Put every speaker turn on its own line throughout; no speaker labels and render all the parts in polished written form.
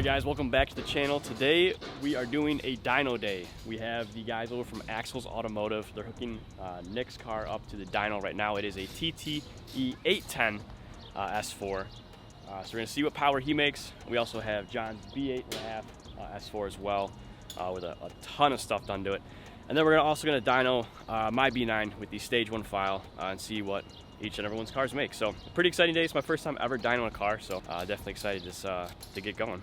Alright guys, welcome back to the channel. Today we are doing a dyno day. We have the guys over from Axels Automotive. They're hooking Nick's car up to the dyno right now. It is a TTE 810 S4. So we're going to see what power he makes. We also have John's B8.5 S4 as well, with a ton of stuff done to it. And then we're also going to dyno my B9 with the stage 1 file and see what each and everyone's cars make. So pretty exciting day. It's my first time ever dynoing a car, so definitely excited to get going.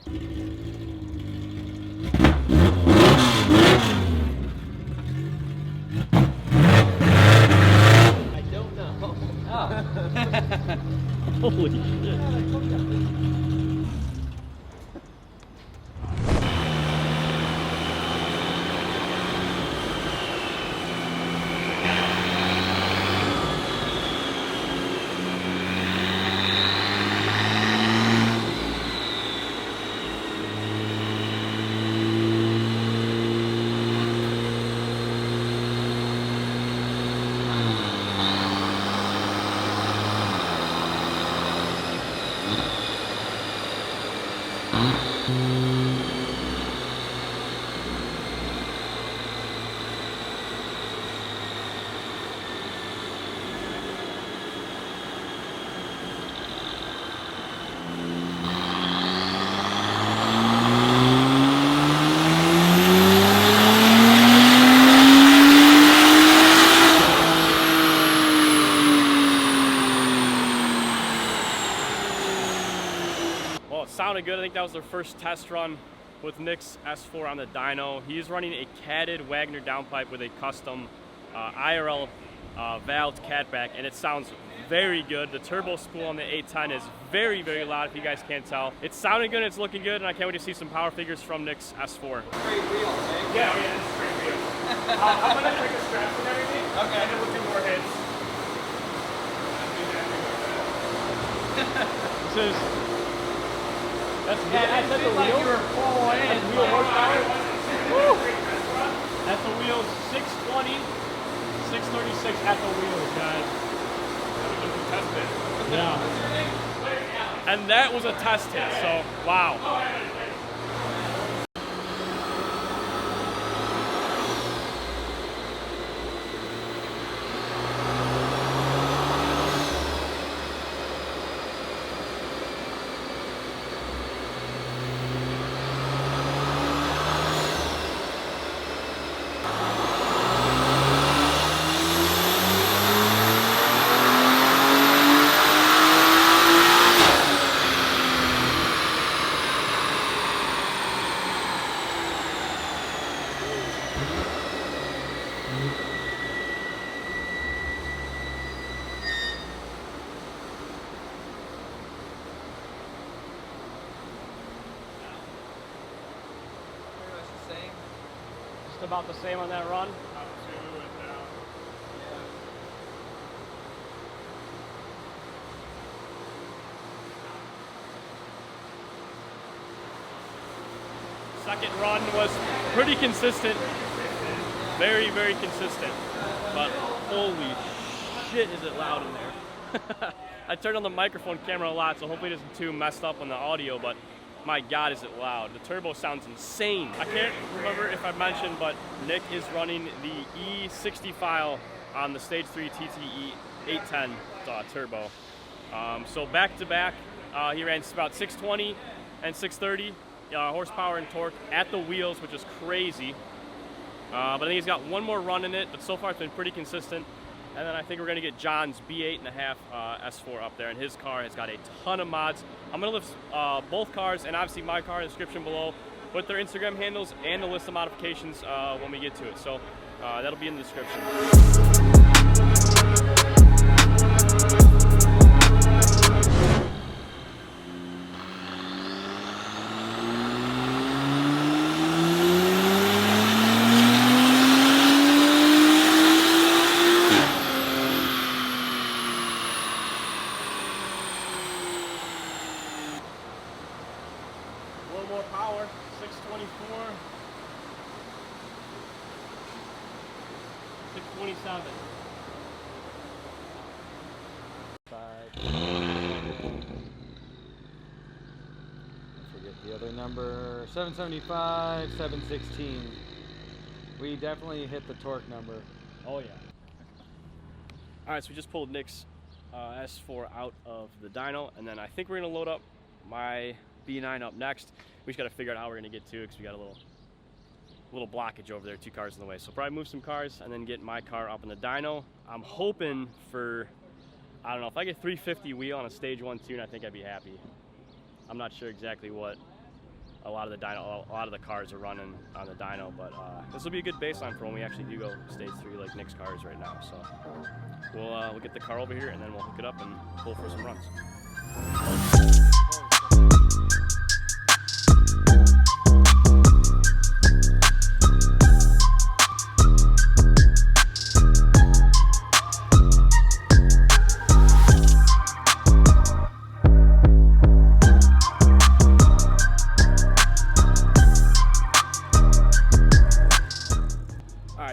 I don't know.
Oh. Holy shit. Well, it sounded good. I think that was their first test run with Nick's S4 on the dyno. He's running a catted Wagner downpipe with a custom IRL valved catback, and it sounds very good. The turbo spool on the 810 is very, very loud, if you guys can't tell. It's sounding good, it's looking good, and I can't wait to see some power figures from Nick's S4.
Straight wheels, eh?
Yeah, it's straight wheels. I'm gonna take the straps and everything, okay, and then we'll do more hits. This is... That's at the
like
wheel.
you were full in.
That's wheel horsepower. Woo! At the wheels, 620, 636 at the wheels, guys. Test hit. Yeah. And that was a test hit, so wow. Just about the same on that run. Second run was pretty consistent. Very, very consistent. But holy shit, is it loud in there. I turned on the microphone camera a lot, so hopefully it isn't too messed up on the audio, but my God, is it loud. The turbo sounds insane. I can't remember if I mentioned, but Nick is running the E60 file on the Stage 3 TTE 810 turbo. So back to back, he ran about 620 and 630 horsepower and torque at the wheels, which is crazy. But I think he's got one more run in it, but so far it's been pretty consistent. And then I think we're going to get John's B8.5 S4 up there, and his car has got a ton of mods. I'm going to list both cars and obviously my car in the description below with their Instagram handles and the list of modifications when we get to it. So that'll be in the description. More power, 624, 627.
forget the other number. 775, 716. We definitely hit the torque number.
Oh yeah. All right, so we just pulled Nick's S4 out of the dyno, and then I think we're gonna load up my B9 up next. We just gotta figure out how we're gonna get to it because we got a little blockage over there, 2 cars in the way. So probably move some cars and then get my car up in the dyno. I'm hoping for, I don't know, if I get 350 wheel on a stage 1 tune, I think I'd be happy. I'm not sure exactly what a lot of the cars are running on the dyno, but this will be a good baseline for when we actually do go stage 3 like Nick's cars right now. So we'll get the car over here and then we'll hook it up and pull for some runs.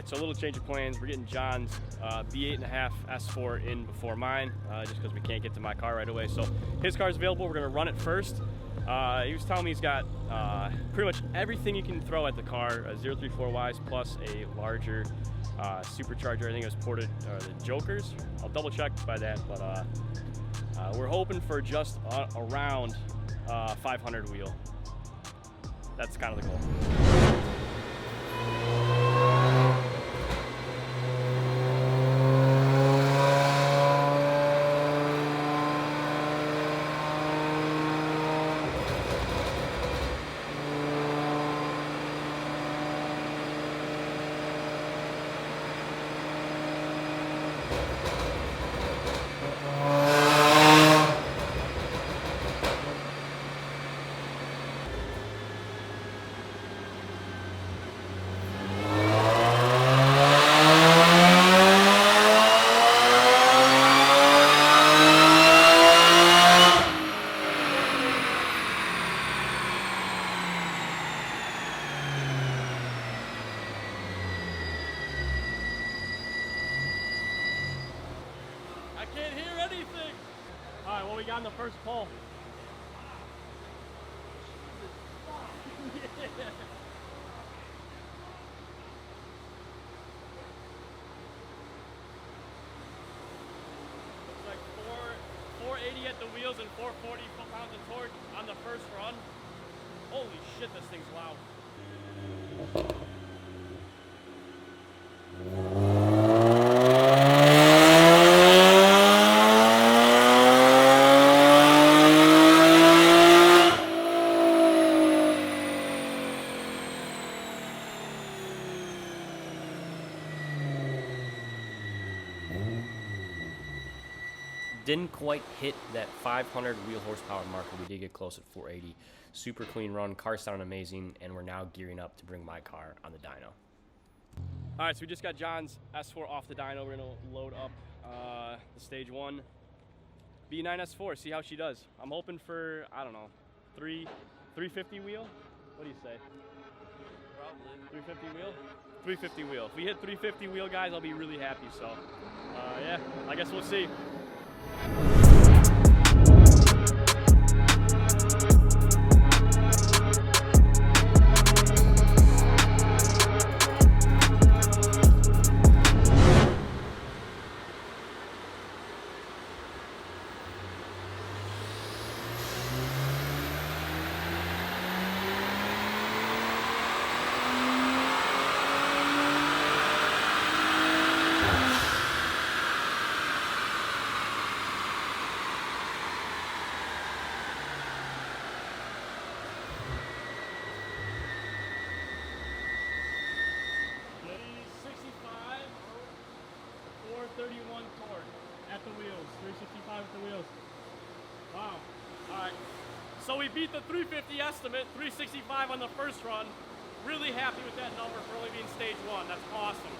So a little change of plans. We're getting John's B8.5 S4 in before mine, just because we can't get to my car right away. So his car's available. We're gonna run it first. He was telling me he's got pretty much everything you can throw at the car, 034Ys plus a larger supercharger. I think it was ported the Jokers. I'll double check by that, but we're hoping for just around 500 wheel. That's kind of the goal. Can't hear anything. All right, what we got in the first pull? Looks like 480 at the wheels and 440 pounds of torque on the first run. Holy shit, this thing's loud. Didn't quite hit that 500 wheel horsepower marker. We did get close at 480. Super clean run, car sounded amazing, and we're now gearing up to bring my car on the dyno. All right, so we just got John's S4 off the dyno. We're gonna load up the stage 1 B9 S4, see how she does. I'm hoping for, I don't know, 350 wheel? What do you say? Probably. 350 wheel? 350 wheel. If we hit 350 wheel, guys, I'll be really happy. So, yeah, I guess we'll see. So we beat the 350 estimate, 365 on the first run. Really happy with that number for only being stage 1. That's awesome.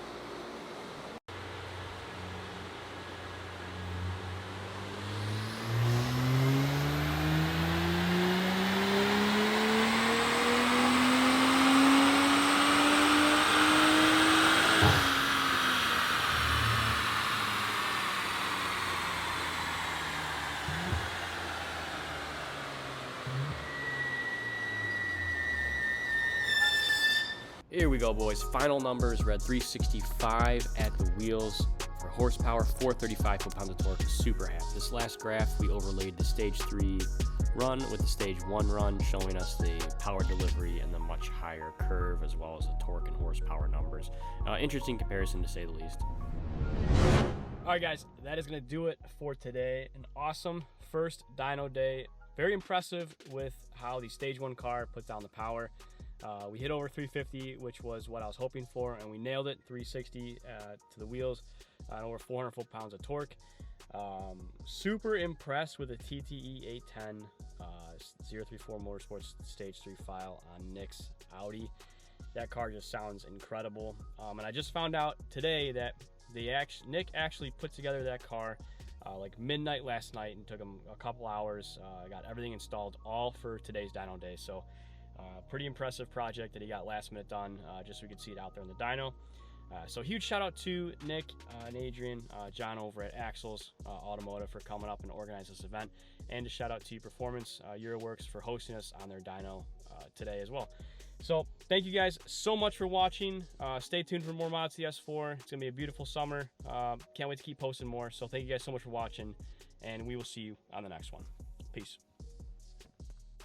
Here we go, boys. Final numbers, read 365 at the wheels for horsepower, 435 foot-pounds of torque. Super happy. This last graph, we overlaid the stage 3 run with the stage 1 run, showing us the power delivery and the much higher curve, as well as the torque and horsepower numbers. Interesting comparison, to say the least. All right, guys, that is going to do it for today. An awesome first dyno day. Very impressive with how the stage 1 car puts down the power. We hit over 350, which was what I was hoping for, and we nailed it. 360 to the wheels, and over 400 foot-pounds of torque. Super impressed with the TTE 810 034 Motorsports Stage 3 file on Nick's Audi. That car just sounds incredible. And I just found out today that Nick actually put together that car like midnight last night, and took him a couple hours. Got everything installed, all for today's dyno day. So pretty impressive project that he got last minute done, just so we could see it out there in the dyno. So huge shout out to Nick and Adrian, John over at Axels Automotive for coming up and organizing this event, and a shout out to Performance EuroWorks for hosting us on their dyno today as well. So thank you guys so much for watching. Stay tuned for more mods to the S4. It's gonna be a beautiful summer. Can't wait to keep posting more. So thank you guys so much for watching, and we will see you on the next one. Peace.